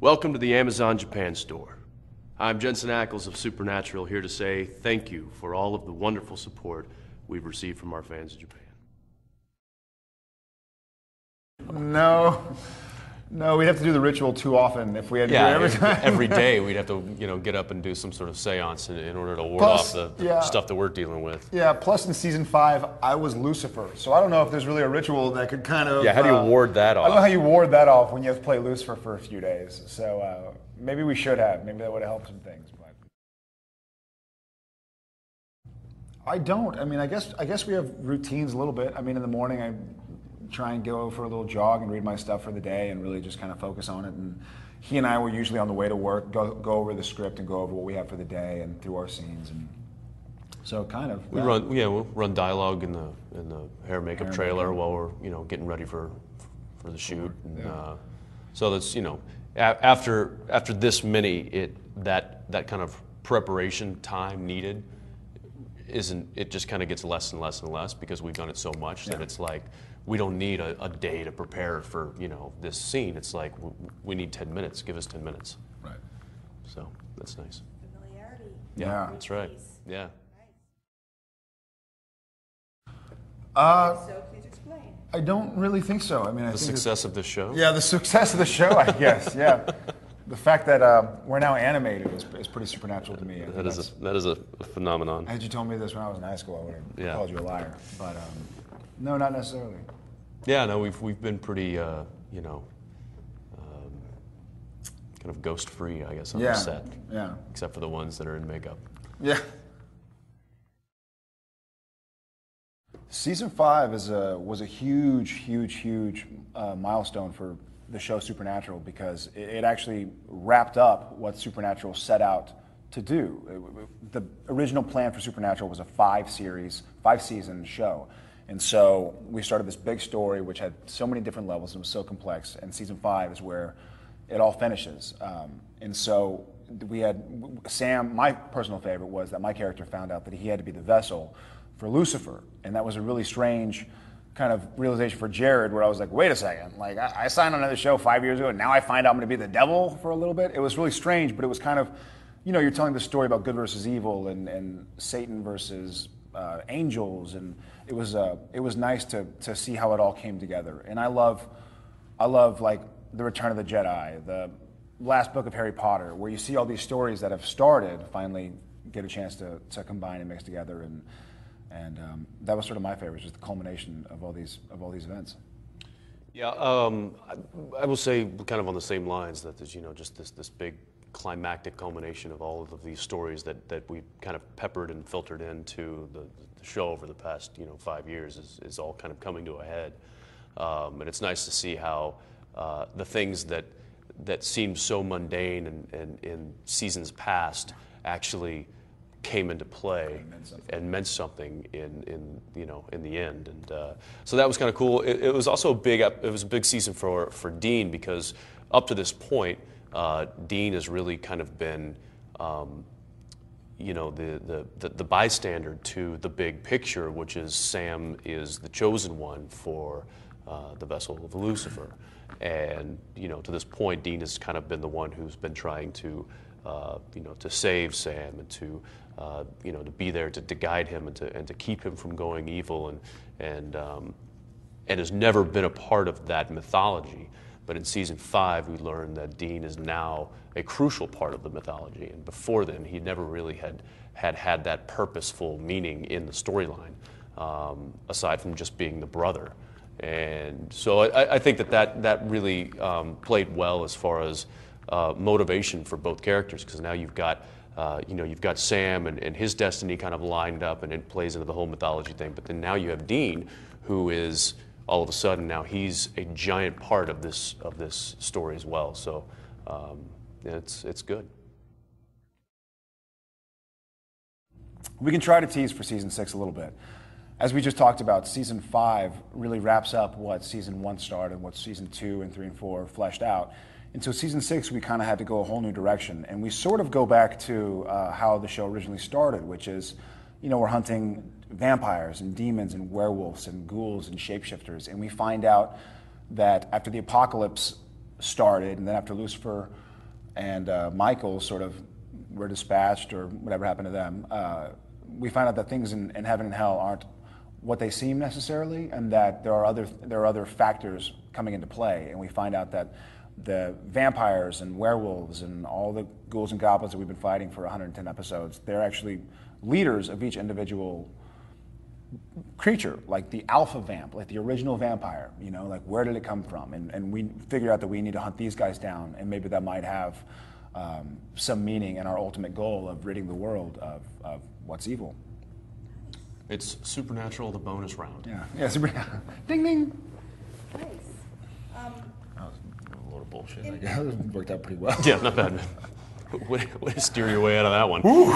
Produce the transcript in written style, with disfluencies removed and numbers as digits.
Welcome to the Amazon Japan store. I'm Jensen Ackles of Supernatural, here to say thank you for all of the wonderful support we've received from our fans in Japan. No, we'd have to do the ritual too often if we had to do it every time. Every day we'd have to, get up and do some sort of seance in order to ward off the stuff that we're dealing with. Yeah, plus in season 5, I was Lucifer, so I don't know if there's really a ritual that could kind of... Yeah, how do you ward that off? I don't know how you ward that off when you have to play Lucifer for a few days, so maybe we should have. Maybe that would have helped some things, but... I don't. I mean, I guess we have routines a little bit. I mean, in the morning I try and go for a little jog and read my stuff for the day and really just kind of focus on it. And he and I will usually on the way to work go over the script and go over what we have for the day and through our scenes. And so kind of we'll run dialogue in the hair and makeup trailer while we're getting ready for the shoot. And, so that's after this many that kind of preparation time needed it just kind of gets less and less and less because we've done it so much that it's like we don't need a day to prepare for this scene. It's like we need 10 minutes. Give us 10 minutes. Right. So that's nice. Familiarity. Yeah. That's right. Yeah. So please explain. I don't really think so. I mean, The success of this show? Yeah, the success of the show, I guess. Yeah. The fact that we're now animated is pretty supernatural to me. That is a phenomenon. Had you told me this when I was in high school, I would have called you a liar. But no, not necessarily. Yeah, no, we've been pretty, kind of ghost-free, I guess, on the set. Yeah. Except for the ones that are in makeup. Yeah. Season 5 was a huge milestone for the show Supernatural because it actually wrapped up what Supernatural set out to do. The original plan for Supernatural was a 5-season show. And so we started this big story which had so many different levels and was so complex, and season 5 is where it all finishes. And so we had Sam, my personal favorite was that my character found out that he had to be the vessel for Lucifer, and that was a really strange kind of realization for Jared, where I was like, wait a second, like I signed on to the show 5 years ago, and now I find out I'm going to be the devil for a little bit. It was really strange, but it was kind of, you're telling the story about good versus evil and Satan versus angels, and it was nice to see how it all came together. And I love like the Return of the Jedi, the last book of Harry Potter, where you see all these stories that have started finally get a chance to combine and mix together, and that was sort of my favorite, just the culmination of all these events. Yeah, I will say kind of on the same lines that there's just this big climactic culmination of all of these stories that we kind of peppered and filtered into the show over the past 5 years is all kind of coming to a head, and it's nice to see how the things that seemed so mundane and in seasons past actually came into play and meant something in the end, and so that was kind of cool. It was also a big season for Dean, because up to this point, Dean has really kind of been the bystander to the big picture, which is Sam is the chosen one for the vessel of Lucifer, and to this point, Dean has kind of been the one who's been trying to to save Sam and to be there to guide him and to keep him from going evil, and has never been a part of that mythology. But in season 5, we learned that Dean is now a crucial part of the mythology, and before then, he never really had that purposeful meaning in the storyline, aside from just being the brother. And so I think that really played well as far as motivation for both characters, because now you've got Sam and his destiny kind of lined up, and it plays into the whole mythology thing. But then now you have Dean, who is all of a sudden now he's a giant part of this story as well. So it's good. We can try to tease for season 6 a little bit. As we just talked about, season 5 really wraps up what season 1 started, what season 2 and 3 and 4 fleshed out. And so season 6, we kind of had to go a whole new direction. And we sort of go back to how the show originally started, which is, we're hunting vampires and demons and werewolves and ghouls and shapeshifters. And we find out that after the apocalypse started, and then after Lucifer and Michael sort of were dispatched or whatever happened to them, we find out that things in heaven and hell aren't what they seem necessarily, and that there are other factors coming into play. And we find out that the vampires and werewolves and all the ghouls and goblins that we've been fighting for 110 episodes, they're actually leaders of each individual creature, like the alpha vamp, like the original vampire, you know, like where did it come from? And we figure out that we need to hunt these guys down, and maybe that might have some meaning in our ultimate goal of ridding the world of what's evil. It's Supernatural, the bonus round. Yeah, ding ding. Nice. That was a load of bullshit. I guess it worked out pretty well. Yeah, not bad. Way to steer your way out of that one. Woo.